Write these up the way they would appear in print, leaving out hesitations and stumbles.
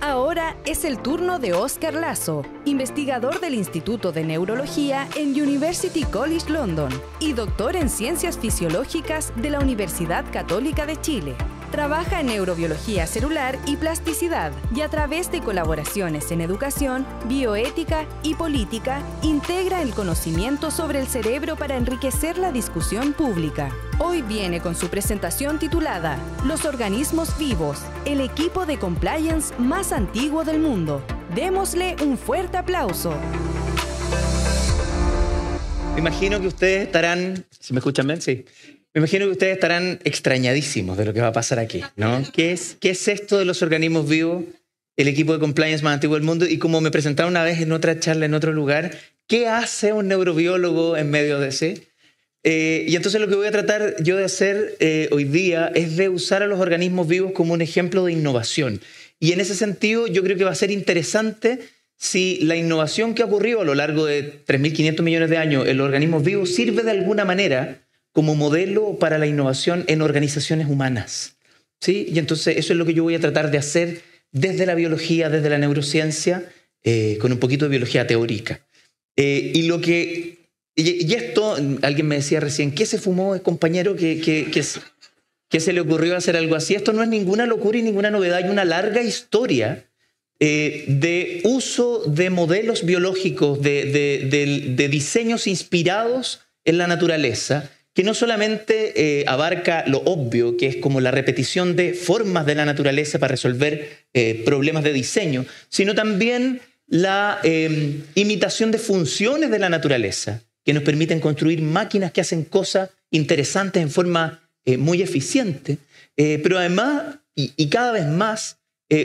Ahora es el turno de Óscar Lazo, investigador del Instituto de Neurología en University College London y doctor en Ciencias Fisiológicas de la Universidad Católica de Chile. Trabaja en neurobiología celular y plasticidad y a través de colaboraciones en educación, bioética y política, integra el conocimiento sobre el cerebro para enriquecer la discusión pública. Hoy viene con su presentación titulada Los organismos vivos, el equipo de compliance más antiguo del mundo. Démosle un fuerte aplauso. Me imagino que ustedes estarán... ¿Se me escuchan bien? Sí. Me imagino que ustedes estarán extrañadísimos de lo que va a pasar aquí, ¿no? ¿Qué es esto de los organismos vivos, el equipo de compliance más antiguo del mundo? Y como me presentaron una vez en otra charla en otro lugar, ¿qué hace un neurobiólogo en medio de ese? Y entonces lo que voy a tratar yo de hacer hoy día es de usar a los organismos vivos como un ejemplo de innovación. Y en ese sentido yo creo que va a ser interesante si la innovación que ha ocurrido a lo largo de 3.500 millones de años en los organismos vivos sirve de alguna manera como modelo para la innovación en organizaciones humanas, ¿sí? Y entonces eso es lo que yo voy a tratar de hacer desde la biología, desde la neurociencia, con un poquito de biología teórica. Y esto, alguien me decía recién, ¿qué se fumó el compañero que se le ocurrió hacer algo así? Esto no es ninguna locura y ninguna novedad. Hay una larga historia de uso de modelos biológicos, de diseños inspirados en la naturaleza, que no solamente abarca lo obvio, que es como la repetición de formas de la naturaleza para resolver problemas de diseño, sino también la imitación de funciones de la naturaleza, que nos permiten construir máquinas que hacen cosas interesantes en forma muy eficiente, pero además, y cada vez más,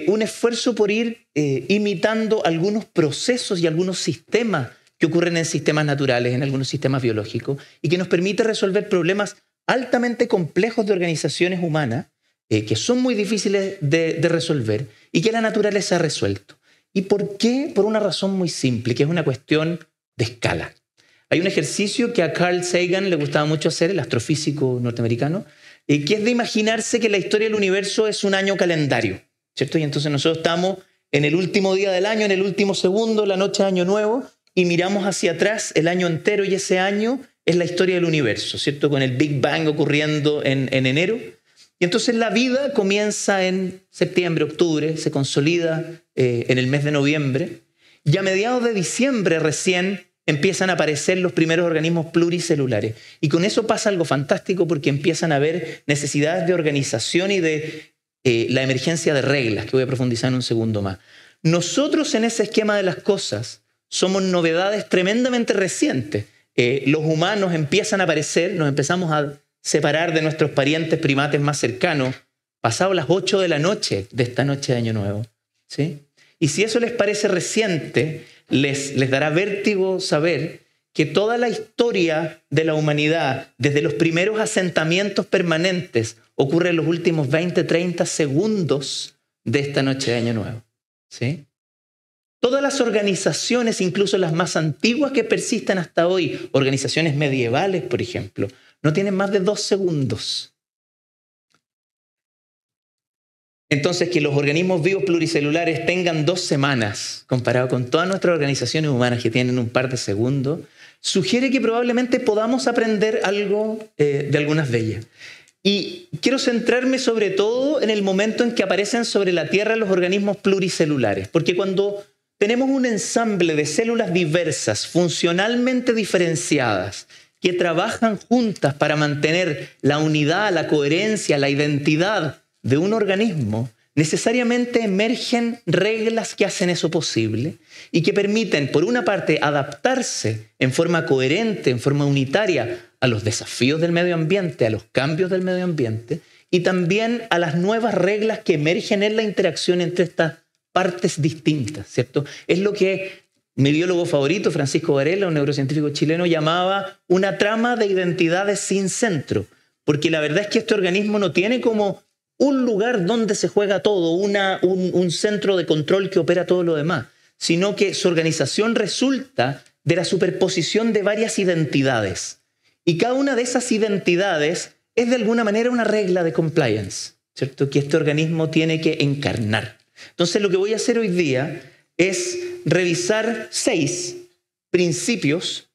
un esfuerzo por ir imitando algunos procesos y algunos sistemas que ocurren en sistemas naturales, en algunos sistemas biológicos, y que nos permite resolver problemas altamente complejos de organizaciones humanas, que son muy difíciles de resolver, y que la naturaleza ha resuelto. ¿Y por qué? Por una razón muy simple, que es una cuestión de escala. Hay un ejercicio que a Carl Sagan le gustaba mucho hacer, el astrofísico norteamericano, que es de imaginarse que la historia del universo es un año calendario, ¿cierto? Y entonces nosotros estamos en el último día del año, en el último segundo, la noche de Año Nuevo, y miramos hacia atrás el año entero, y ese año es la historia del universo, ¿cierto? Con el Big Bang ocurriendo en enero. Y entonces la vida comienza en septiembre, octubre, se consolida en el mes de noviembre, y a mediados de diciembre recién empiezan a aparecer los primeros organismos pluricelulares. Y con eso pasa algo fantástico, porque empiezan a haber necesidades de organización y de la emergencia de reglas, que voy a profundizar en un segundo más. Nosotros en ese esquema de las cosas somos novedades tremendamente recientes. Los humanos empiezan a aparecer, nos empezamos a separar de nuestros parientes primates más cercanos, pasado las 8 de la noche de esta noche de Año Nuevo, ¿sí? Y si eso les parece reciente, les dará vértigo saber que toda la historia de la humanidad, desde los primeros asentamientos permanentes, ocurre en los últimos 20, 30 segundos de esta noche de Año Nuevo, ¿sí? Todas las organizaciones, incluso las más antiguas que persisten hasta hoy, organizaciones medievales, por ejemplo, no tienen más de 2 segundos. Entonces, que los organismos vivos pluricelulares tengan 2 semanas, comparado con todas nuestras organizaciones humanas que tienen un par de segundos, sugiere que probablemente podamos aprender algo de algunas de ellas. Y quiero centrarme sobre todo en el momento en que aparecen sobre la Tierra los organismos pluricelulares, porque cuando tenemos un ensamble de células diversas, funcionalmente diferenciadas, que trabajan juntas para mantener la unidad, la coherencia, la identidad de un organismo, necesariamente emergen reglas que hacen eso posible y que permiten, por una parte, adaptarse en forma coherente, en forma unitaria a los desafíos del medio ambiente, a los cambios del medio ambiente, y también a las nuevas reglas que emergen en la interacción entre estas partes distintas, ¿cierto? Es lo que mi biólogo favorito, Francisco Varela, un neurocientífico chileno, llamaba una trama de identidades sin centro, porque la verdad es que este organismo no tiene como un lugar donde se juega todo, un centro de control que opera todo lo demás, sino que su organización resulta de la superposición de varias identidades. Y cada una de esas identidades es de alguna manera una regla de compliance, ¿cierto? Que este organismo tiene que encarnar. Entonces lo que voy a hacer hoy día es revisar 6 principios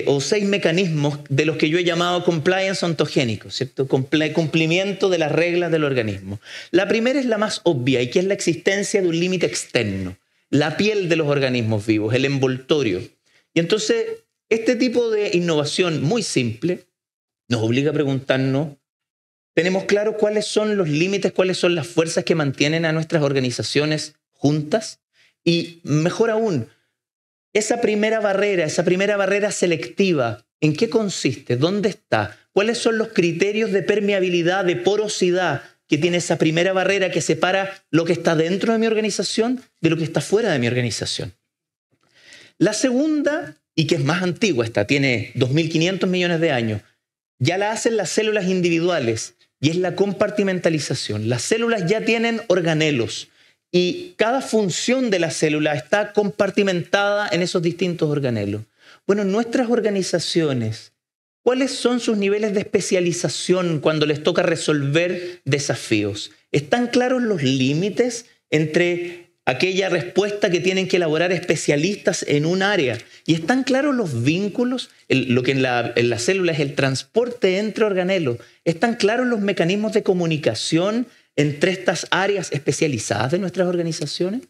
o 6 mecanismos de los que yo he llamado compliance ontogénico, ¿cierto? Cumplimiento de las reglas del organismo. La primera es la más obvia y que es la existencia de un límite externo, la piel de los organismos vivos, el envoltorio. Y entonces este tipo de innovación muy simple nos obliga a preguntarnos, ¿tenemos claro cuáles son los límites, cuáles son las fuerzas que mantienen a nuestras organizaciones juntas? Y mejor aún, esa primera barrera selectiva, ¿en qué consiste? ¿Dónde está? ¿Cuáles son los criterios de permeabilidad, de porosidad que tiene esa primera barrera que separa lo que está dentro de mi organización de lo que está fuera de mi organización? La segunda, y que es más antigua, esta tiene 2.500 millones de años, ya la hacen las células individuales y es la compartimentalización. Las células ya tienen organelos y cada función de la célula está compartimentada en esos distintos organelos. Bueno, nuestras organizaciones, ¿cuáles son sus niveles de especialización cuando les toca resolver desafíos? ¿Están claros los límites entre aquella respuesta que tienen que elaborar especialistas en un área? ¿Y están claros los vínculos? Lo que en la célula es el transporte entre organelos. ¿Están claros los mecanismos de comunicación entre estas áreas especializadas de nuestras organizaciones?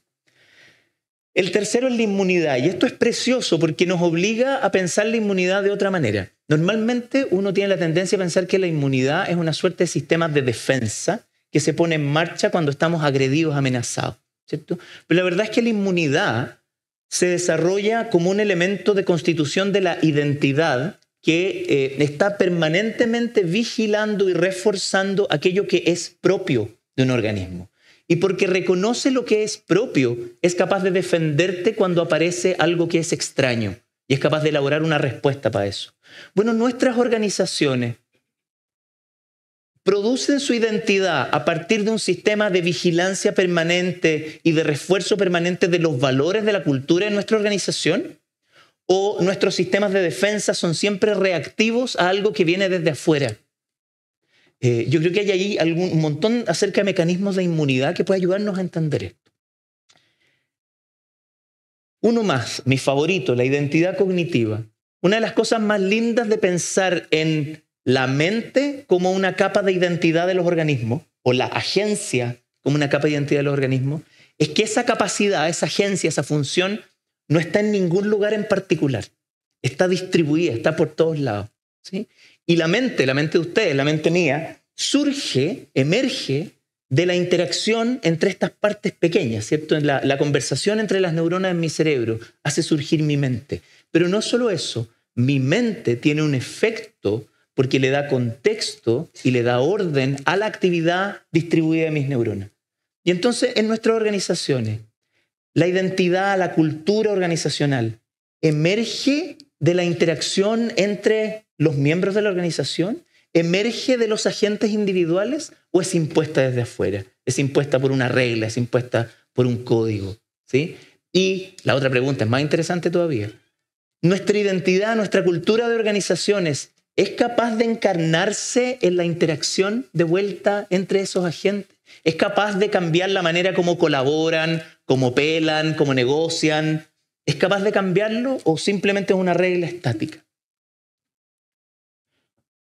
El tercero es la inmunidad, y esto es precioso porque nos obliga a pensar la inmunidad de otra manera. Normalmente uno tiene la tendencia a pensar que la inmunidad es una suerte de sistema de defensa que se pone en marcha cuando estamos agredidos, amenazados, ¿cierto? Pero la verdad es que la inmunidad se desarrolla como un elemento de constitución de la identidad que está permanentemente vigilando y reforzando aquello que es propio de un organismo. Y porque reconoce lo que es propio, es capaz de defenderte cuando aparece algo que es extraño y es capaz de elaborar una respuesta para eso. Bueno, nuestras organizaciones producen su identidad a partir de un sistema de vigilancia permanente y de refuerzo permanente de los valores de la cultura de nuestra organización, o nuestros sistemas de defensa son siempre reactivos a algo que viene desde afuera. Yo creo que hay ahí un montón acerca de mecanismos de inmunidad que puede ayudarnos a entender esto. Uno más, mi favorito, la identidad cognitiva. Una de las cosas más lindas de pensar en la mente como una capa de identidad de los organismos, o la agencia como una capa de identidad de los organismos, es que esa capacidad, esa agencia, esa función, no está en ningún lugar en particular. Está distribuida, está por todos lados, ¿sí? Y la mente de ustedes, la mente mía, emerge de la interacción entre estas partes pequeñas, ¿cierto? La conversación entre las neuronas en mi cerebro hace surgir mi mente. Pero no solo eso, mi mente tiene un efecto porque le da contexto y le da orden a la actividad distribuida de mis neuronas. Y entonces en nuestras organizaciones, la identidad, la cultura organizacional emerge de la interacción entre los miembros de la organización, emerge de los agentes individuales o es impuesta desde afuera, es impuesta por una regla, es impuesta por un código, ¿sí? Y la otra pregunta es más interesante todavía. ¿Nuestra identidad, nuestra cultura de organizaciones es capaz de encarnarse en la interacción de vuelta entre esos agentes? ¿Es capaz de cambiar la manera como colaboran, como pelan, como negocian? ¿Es capaz de cambiarlo o simplemente es una regla estática?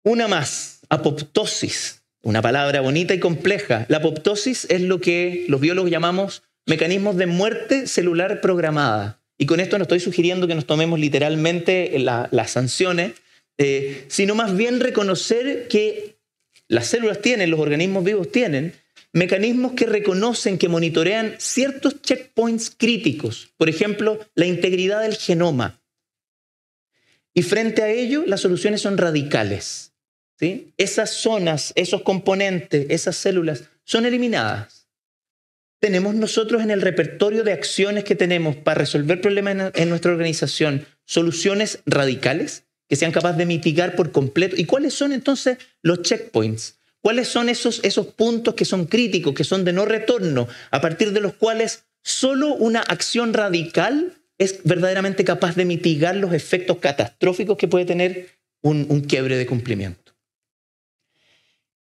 Una más, apoptosis, una palabra bonita y compleja. La apoptosis es lo que los biólogos llamamos mecanismos de muerte celular programada. Y con esto no estoy sugiriendo que nos tomemos literalmente las sanciones, sino más bien reconocer que las células tienen, los organismos vivos tienen, mecanismos que reconocen, que monitorean ciertos checkpoints críticos. Por ejemplo, la integridad del genoma. Y frente a ello, las soluciones son radicales, ¿sí? Esas zonas, esos componentes, esas células son eliminadas. Tenemos nosotros en el repertorio de acciones que tenemos para resolver problemas en nuestra organización soluciones radicales que sean capaces de mitigar por completo. ¿Y cuáles son entonces los checkpoints? ¿Cuáles son esos puntos que son críticos, que son de no retorno, a partir de los cuales solo una acción radical es verdaderamente capaz de mitigar los efectos catastróficos que puede tener un quiebre de cumplimiento?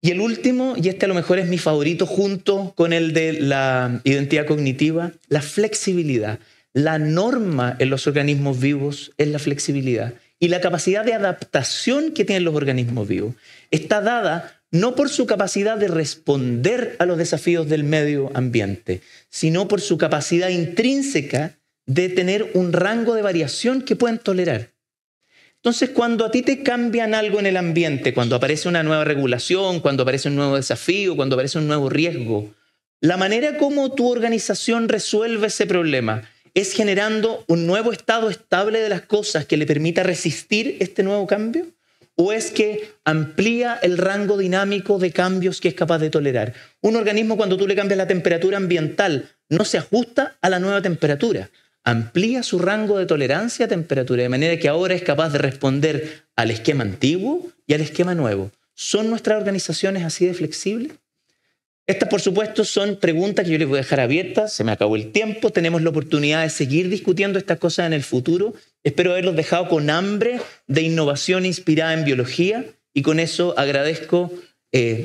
Y el último, y este a lo mejor es mi favorito junto con el de la identidad cognitiva, la flexibilidad. La norma en los organismos vivos es la flexibilidad. Y la capacidad de adaptación que tienen los organismos vivos está dada no por su capacidad de responder a los desafíos del medio ambiente, sino por su capacidad intrínseca de tener un rango de variación que pueden tolerar. Entonces, cuando a ti te cambian algo en el ambiente, cuando aparece una nueva regulación, cuando aparece un nuevo desafío, cuando aparece un nuevo riesgo, la manera como tu organización resuelve ese problema es generando un nuevo estado estable de las cosas que le permita resistir este nuevo cambio, o es que amplía el rango dinámico de cambios que es capaz de tolerar. Un organismo, cuando tú le cambias la temperatura ambiental, no se ajusta a la nueva temperatura. Amplía su rango de tolerancia a temperatura, de manera que ahora es capaz de responder al esquema antiguo y al esquema nuevo. ¿Son nuestras organizaciones así de flexibles? Estas, por supuesto, son preguntas que yo les voy a dejar abiertas. Se me acabó el tiempo. Tenemos la oportunidad de seguir discutiendo estas cosas en el futuro. Espero haberlos dejado con hambre de innovación inspirada en biología. Y con eso agradezco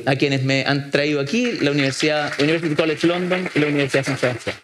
a quienes me han traído aquí, la University College London y la Universidad de San Sebastián.